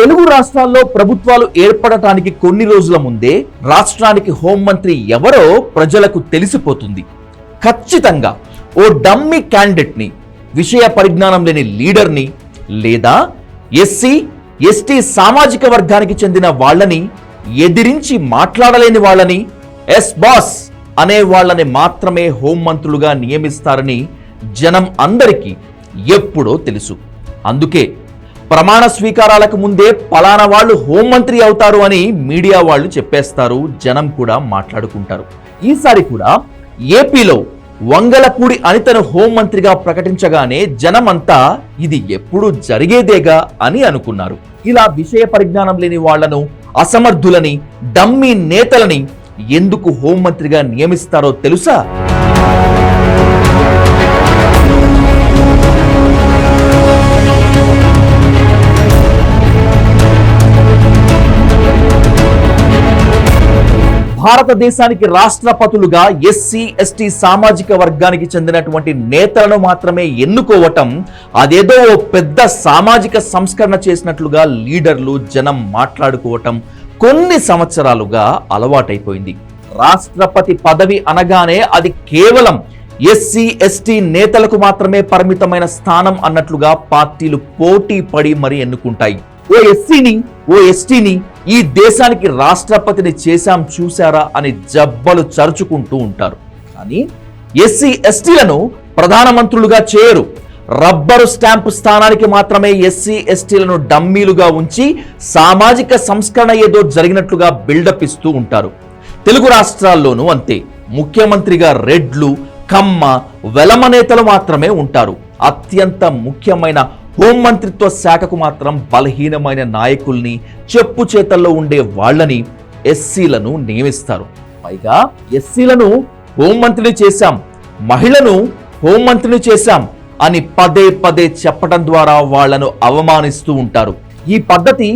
తెలుగు రాష్ట్రాల్లో ప్రభుత్వాలు ఏర్పడటానికి కొన్ని రోజుల ముందే రాష్ట్రానికి హోంమంత్రి ఎవరో ప్రజలకు తెలిసిపోతుంది. ఖచ్చితంగా ఓ డమ్మీ క్యాండిడేట్ ని, విషయ పరిజ్ఞానం లేని లీడర్ని, లేదా ఎస్సీ ఎస్టీ సామాజిక వర్గానికి చెందిన వాళ్ళని, ఎదిరించి మాట్లాడలేని వాళ్ళని, ఎస్ బాస్ అనే వాళ్ళని మాత్రమే హోంమంత్రులుగా నియమిస్తారని జనం అందరికీ ఎప్పుడో తెలుసు. అందుకే ప్రమాణ స్వీకారాలకు ముందే పలానా వాళ్ళు హోంమంత్రి అవుతారు అని మీడియా వాళ్ళు చెప్పేస్తారు, జనం కూడా మాట్లాడుకుంటారు. ఈసారి కూడా ఏపీలో వంగలపూడి అనితను హోంమంత్రిగా ప్రకటించగానే జనమంతా ఇది ఎప్పుడు జరిగేదేగా అని అనుకున్నారు. ఇలా విషయ పరిజ్ఞానం లేని వాళ్లను, అసమర్థులని, డమ్మీ నేతలని ఎందుకు హోంమంత్రిగా నియమిస్తారో తెలుసా? భారతదేశానికి రాష్ట్రపతులుగా ఎస్సీ ఎస్టీ సామాజిక వర్గానికి చెందినటువంటి నేతలను మాత్రమే ఎన్నుకోవటం అదేదో ఓ పెద్ద సామాజిక సంస్కరణ చేసినట్లుగా లీడర్లు, జనం మాట్లాడుకోవటం కొన్ని సంవత్సరాలుగా అలవాటైపోయింది. రాష్ట్రపతి పదవి అనగానే అది కేవలం ఎస్సీ ఎస్టీ నేతలకు మాత్రమే పరిమితమైన స్థానం అన్నట్లుగా పార్టీలు పోటీ పడి మరీ ఎన్నుకుంటాయి. ఓ ఎస్సీని, ఓ ఎస్టీని ఈ దేశానికి రాష్ట్రపతిని చేశాం చూశారా అని జబ్బలు చరుచుకుంటూ ఉంటారు. కానీ ఎస్సీ ఎస్టీలను ప్రధానమంత్రులుగా చేయరు. రబ్బరు స్టాంపు స్థానానికి మాత్రమే ఎస్సీ ఎస్టీలను డమ్మీలుగా ఉంచి సామాజిక సంస్కరణ ఏదో జరిగినట్లుగా బిల్డప్ ఇస్తూ ఉంటారు. తెలుగు రాష్ట్రాల్లోనూ అంతే. ముఖ్యమంత్రిగా రెడ్లు, కమ్మ, వెలమ నేతలు మాత్రమే ఉంటారు. అత్యంత ముఖ్యమైన హోంమంత్రిత్వ శాఖకు మాత్రం బలహీనమైన నాయకుల్ని, చెప్పు చేతల్లో ఉండే వాళ్లని, ఎస్సీలను నియమిస్తారు. పైగా ఎస్సీలను హోంమంత్రిని చేశాం, మహిళను హోంమంత్రిని చేశాం అని పదే పదే చెప్పడం ద్వారా వాళ్లను అవమానిస్తూ ఉంటారు. ఈ పద్ధతి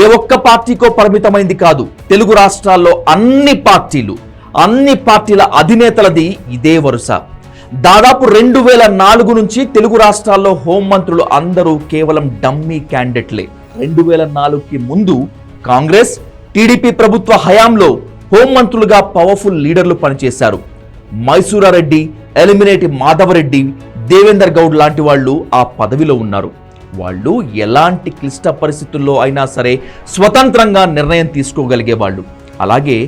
ఏ ఒక్క పార్టీకో పరిమితమైంది కాదు. తెలుగు రాష్ట్రాల్లో అన్ని పార్టీల అధినేతలది ఇదే వరుస. దాదాపు 2004 నుంచి తెలుగు రాష్ట్రాల్లో హోంమంత్రులు అందరూ కేవలం డమ్మీ క్యాండిడేట్లే. 2004కి ముందు కాంగ్రెస్, టీడీపీ ప్రభుత్వ హయాంలో హోంమంత్రులుగా పవర్ఫుల్ లీడర్లు పనిచేశారు. మైసూరారెడ్డి, ఎలిమినేటి మాధవరెడ్డి, దేవేందర్ గౌడ్ లాంటి వాళ్ళు ఆ పదవిలో ఉన్నారు. వాళ్ళు ఎలాంటి క్లిష్ట పరిస్థితుల్లో అయినా సరే స్వతంత్రంగా నిర్ణయం తీసుకోగలిగే వాళ్ళు. అలాగే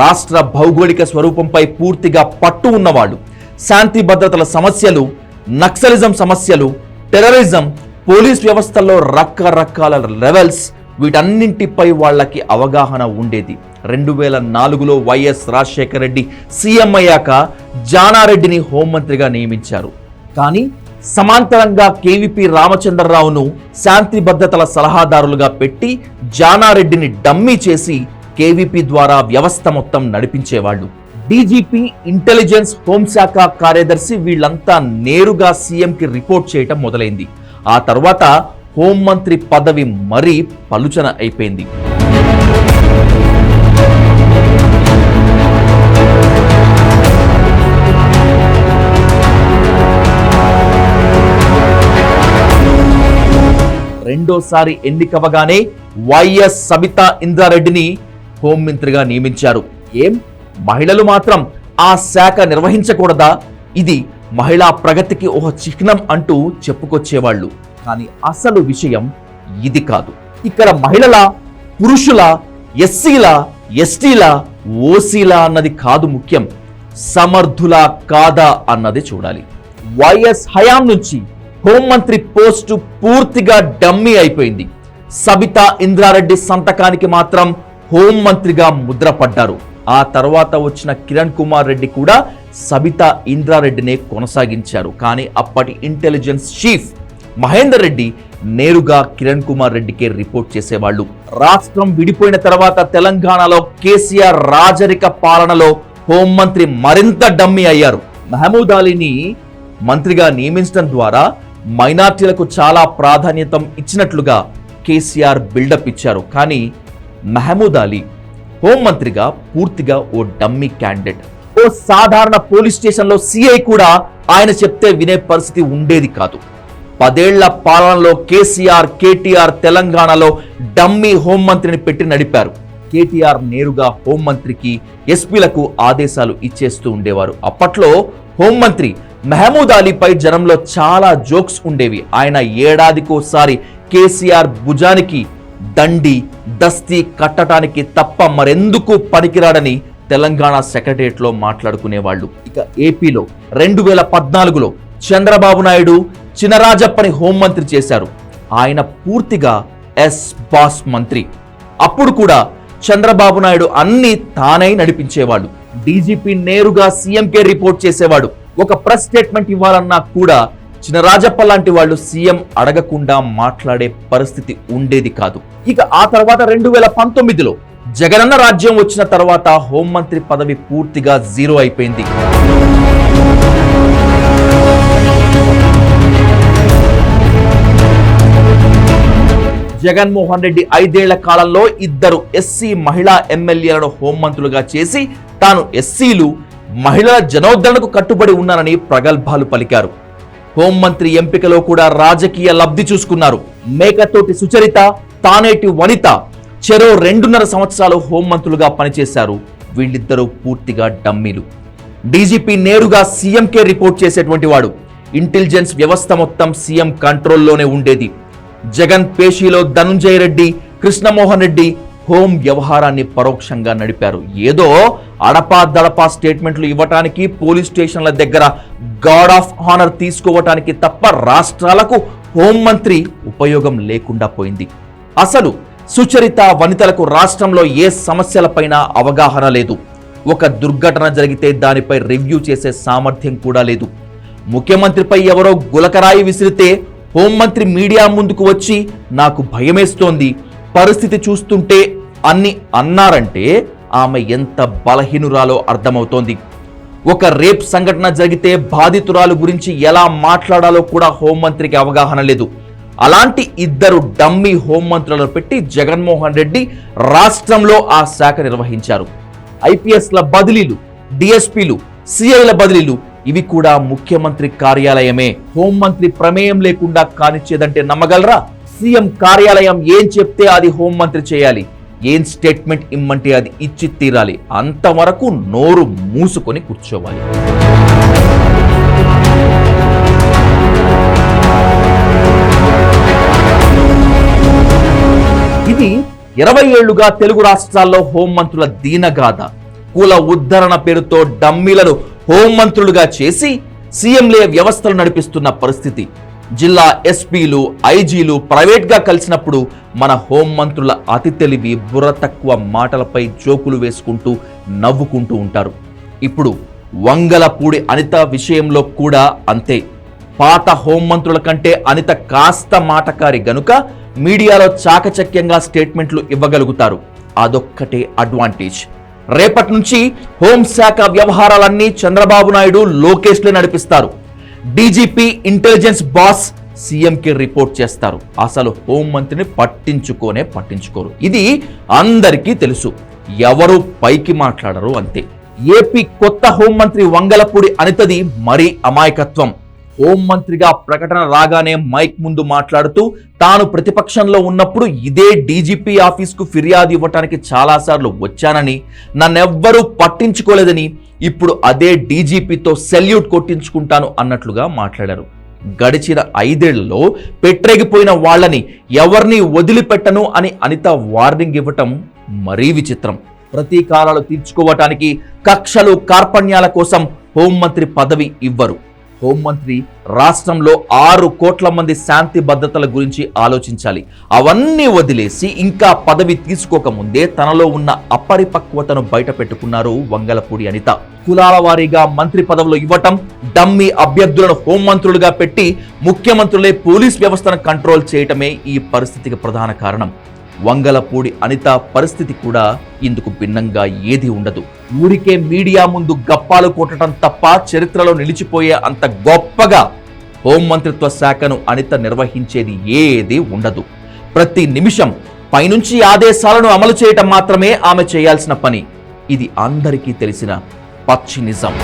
రాష్ట్ర భౌగోళిక స్వరూపంపై పూర్తిగా పట్టు ఉన్నవాళ్ళు. శాంతి భద్రతల సమస్యలు, నక్సలిజం సమస్యలు, టెర్రరిజం, పోలీస్ వ్యవస్థల్లో రకరకాల లెవెల్స్, వీటన్నింటిపై వాళ్ళకి అవగాహన ఉండేది. 2004లో వైఎస్ రాజశేఖర రెడ్డి సీఎం అయ్యాక జానారెడ్డిని హోంమంత్రిగా నియమించారు. కానీ సమాంతరంగా కేవీపీ రామచంద్రరావును శాంతి భద్రతల సలహాదారులుగా పెట్టి జానారెడ్డిని డమ్మీ చేసి కేవీపీ ద్వారా వ్యవస్థ మొత్తం నడిపించేవాళ్ళు. డీజీపీ, ఇంటెలిజెన్స్, హోంశాఖ కార్యదర్శి వీళ్ళంతా నేరుగా సీఎంకి రిపోర్ట్ చేయటం మొదలైంది. ఆ తర్వాత హోంమంత్రి పదవి మరీ పలుచన అయిపోయింది. రెండోసారి ఎన్నికవగానే వైఎస్ సబితా ఇంద్రారెడ్డిని హోంమంత్రిగా నియమించారు. మహిళలు మాత్రం ఆ శాఖ నిర్వహించకూడదా? ఇది మహిళా ప్రగతికి ఒక చిహ్నం అంటూ చెప్పుకొచ్చేవాళ్ళు. కానీ అసలు విషయం ఇది కాదు. ఇక్కడ మహిళల, పురుషుల, ఎస్సీల, ఎస్టీల, ఓసీల అన్నది కాదు ముఖ్యం, సమర్థులా కాదా అన్నది చూడాలి. వైఎస్ హయాం నుంచి హోంమంత్రి పోస్టు పూర్తిగా డమ్మీ అయిపోయింది. సబితా ఇంద్రారెడ్డి సంతకానికి మాత్రం హోంమంత్రిగా ముద్రపడ్డారు. ఆ తర్వాత వచ్చిన కిరణ్ కుమార్ రెడ్డి కూడా సబితా ఇంద్రారెడ్డినే కొనసాగించారు. కానీ అప్పటి ఇంటెలిజెన్స్ చీఫ్ మహేందర్ రెడ్డి నేరుగా కిరణ్ కుమార్ రెడ్డికే రిపోర్ట్ చేసేవాళ్ళు. రాష్ట్రం విడిపోయిన తర్వాత తెలంగాణలో కేసీఆర్ రాజరిక పాలనలో హోంమంత్రి మరింత డమ్మీ అయ్యారు. మహమూద్ అలీని మంత్రిగా నియమించడం ద్వారా మైనార్టీలకు చాలా ప్రాధాన్యత ఇచ్చినట్లుగా కేసీఆర్ బిల్డప్ ఇచ్చారు. కానీ మహమూద్ అలీ హోంమంత్రిగా పూర్తిగా ఓ డమ్మీ క్యాండిడేట్. ఓ సాధారణ పోలీస్ స్టేషన్లో సిఐ కూడా ఆయన చెప్తే వినే పరిస్థితి ఉండేది కాదు. 10 ఏళ్ల పాలనలో కేసీఆర్, కేటీఆర్ తెలంగాణలో డమ్మీ హోంమంత్రిని పెట్టి నడిపారు. కేటీఆర్ నేరుగా హోంమంత్రికి, ఎస్పీలకు ఆదేశాలు ఇచ్చేస్తూ ఉండేవారు. అప్పట్లో హోంమంత్రి మహమూద్ అలీపై జనంలో చాలా జోక్స్ ఉండేవి. ఆయన ఏడాదికోసారి కేసీఆర్ భుజానికి దండి, దస్తీ కట్టడానికి తప్ప మరెందుకు పనికిరాడని తెలంగాణ సెక్రటరియట్లో మాట్లాడుకునేవాళ్లు. ఇక ఏపీలో 2014లో చంద్రబాబు నాయుడు చినరాజప్పని హోంమంత్రి చేశారు. ఆయన పూర్తిగా ఎస్ బాస్ మంత్రి. అప్పుడు కూడా చంద్రబాబు నాయుడు అన్ని తానై నడిపించేవాడు. డీజీపీ నేరుగా సీఎంకే రిపోర్ట్ చేసేవాడు. ఒక ప్రెస్ స్టేట్మెంట్ ఇవ్వాలన్నా కూడా చినరాజప్ప లాంటి వాళ్ళు సీఎం అడగకుండా మాట్లాడే పరిస్థితి ఉండేది కాదు. ఇక ఆ తర్వాత 2019లో జగనన్న రాజ్యం వచ్చిన తర్వాత హోంమంత్రి పదవి పూర్తిగా జీరో అయిపోయింది. జగన్మోహన్ రెడ్డి 5 ఏళ్ల కాలంలో 2 ఎస్సీ మహిళా ఎమ్మెల్యేలను హోంమంత్రులుగా చేసి తాను ఎస్సీలు, మహిళల జనోద్ధరణకు కట్టుబడి ఉన్నానని ప్రగల్భాలు పలికారు. హోంమంత్రి ఎంపికలో కూడా రాజకీయ లబ్ధి చూసుకున్నారు. మేకతోటి సుచరిత, తానేటి వనిత చెరో 2.5 సంవత్సరాలు హోంమంత్రులుగా పనిచేశారు. వీళ్ళిద్దరూ పూర్తిగా డమ్మీలు. డీజీపీ నేరుగా సీఎంకే రిపోర్ట్ చేసేటువంటి వాడు. ఇంటెలిజెన్స్ వ్యవస్థ మొత్తం సీఎం కంట్రోల్లోనే ఉండేది. జగన్ పేషీలో ధనుంజయ రెడ్డి, కృష్ణమోహన్ రెడ్డి హోం వ్యవహారాన్ని పరోక్షంగా నడిపారు. ఏదో అడపా దడపా స్టేట్మెంట్లు ఇవ్వటానికి, పోలీస్ స్టేషన్ల దగ్గర గార్డ్ ఆఫ్ హానర్ తీసుకోవటానికి తప్ప రాష్ట్రాలకు హోంమంత్రి ఉపయోగం లేకుండా పోయింది. అసలు సుచరిత, వనితలకు రాష్ట్రంలో ఏ సమస్యలపైన అవగాహన లేదు. ఒక దుర్ఘటన జరిగితే దానిపై రివ్యూ చేసే సామర్థ్యం కూడా లేదు. ముఖ్యమంత్రిపై ఎవరో గులకరాయి విసిరితే హోంమంత్రి మీడియా ముందుకు వచ్చి నాకు భయమేస్తోంది, పరిస్థితి చూస్తుంటే అన్ని అన్నారంటే ఆమె ఎంత బలహీనురాలో అర్థమవుతోంది. ఒక రేప్ సంఘటన జరిగితే బాధితురాలు గురించి ఎలా మాట్లాడాలో కూడా హోంమంత్రికి అవగాహన లేదు. అలాంటి 2 డమ్మీ హోంమంత్రులను పెట్టి జగన్మోహన్ రెడ్డి రాష్ట్రంలో ఆ శాఖ నిర్వహించారు. ఐపీఎస్ల బదిలీలు, డిఎస్పీలు, సిఐల బదిలీలు ఇవి కూడా ముఖ్యమంత్రి కార్యాలయమే. హోంమంత్రి ప్రమేయం లేకుండా కానిచ్చేదంటే నమ్మగలరా? సీఎం కార్యాలయం ఏం చెప్తే అది హోంమంత్రి చేయాలి. ఏం స్టేట్మెంట్ ఇమ్మంటే అది ఇచ్చి తీరాలి. అంతవరకు నోరు మూసుకొని కూర్చోవాలి. ఇది 20 ఏళ్లుగా తెలుగు రాష్ట్రాల్లో హోంమంత్రుల దీనగాథ. కుల ఉద్ధరణ పేరుతో డమ్మీలను హోంమంత్రులుగా చేసి సీఎంలే వ్యవస్థలు నడిపిస్తున్న పరిస్థితి. జిల్లా ఎస్పీలు, ఐజీలు ప్రైవేట్గా కలిసినప్పుడు మన హోంమంత్రుల అతి తెలివి, బుర్ర తక్కువ మాటలపై జోకులు వేసుకుంటూ నవ్వుకుంటూ ఉంటారు. ఇప్పుడు వంగలపూడి అనిత విషయంలో కూడా అంతే. పాత హోంమంత్రుల కంటే అనిత కాస్త మాటకారి గనుక మీడియాలో చాకచక్యంగా స్టేట్మెంట్లు ఇవ్వగలుగుతారు. అదొక్కటే అడ్వాంటేజ్. రేపటి నుంచి హోంశాఖ వ్యవహారాలన్నీ చంద్రబాబు నాయుడు, లోకేష్లే నడిపిస్తారు. డీజీపీ, ఇంటెలిజెన్స్ బాస్ సీఎంకి రిపోర్ట్ చేస్తారు. అసలు హోంమంత్రిని పట్టించుకోరు. ఇది అందరికీ తెలుసు. ఎవరు పైకి మాట్లాడరు అంతే. ఏపీ కొత్త హోంమంత్రి వంగలపూడి అనితది మరీ అమాయకత్వం. హోంమంత్రిగా ప్రకటన రాగానే మైక్ ముందు మాట్లాడుతూ తాను ప్రతిపక్షంలో ఉన్నప్పుడు ఇదే డీజీపీ ఆఫీస్కు ఫిర్యాదు ఇవ్వటానికి చాలాసార్లు వచ్చానని, నన్నెవ్వరూ పట్టించుకోలేదని, ఇప్పుడు అదే డీజీపీతో సెల్యూట్ కొట్టించుకుంటాను అన్నట్లుగా మాట్లాడారు. గడిచిన 5 ఏళ్లలో పెట్టరేగిపోయిన వాళ్లని ఎవరిని వదిలిపెట్టను అని అనిత వార్నింగ్ ఇవ్వటం మరీ విచిత్రం. ప్రతీకారాలు తీర్చుకోవటానికి, కక్షలు కార్పణ్యాల కోసం హోంమంత్రి పదవి ఇవ్వరు. హోంమంత్రి రాష్ట్రంలో 6 కోట్ల మంది శాంతి భద్రతల గురించి ఆలోచించాలి. అవన్నీ వదిలేసి ఇంకా పదవి తీసుకోకముందే తనలో ఉన్న అపరిపక్వతను బయట పెట్టుకున్నారు వంగలపూడి అనిత. కులాల వారీగా మంత్రి పదవులు ఇవ్వటం, డమ్మీ అభ్యర్థులను హోంమంత్రులుగా పెట్టి ముఖ్యమంత్రులే పోలీస్ వ్యవస్థను కంట్రోల్ చేయటమే ఈ పరిస్థితికి ప్రధాన కారణం. వంగలపూడి అనిత పరిస్థితి కూడా ఇందుకు భిన్నంగా ఏది ఉండదు. ఊరికే మీడియా ముందు గప్పాలు కొట్టడం తప్ప చరిత్రలో నిలిచిపోయే అంత గొప్పగా హోంమంత్రిత్వ శాఖను అనిత నిర్వహించేది ఏది ఉండదు. ప్రతి నిమిషం పైనుంచి ఆదేశాలను అమలు చేయటం మాత్రమే ఆమె చేయాల్సిన పని. ఇది అందరికీ తెలిసిన పచ్చి నిజం.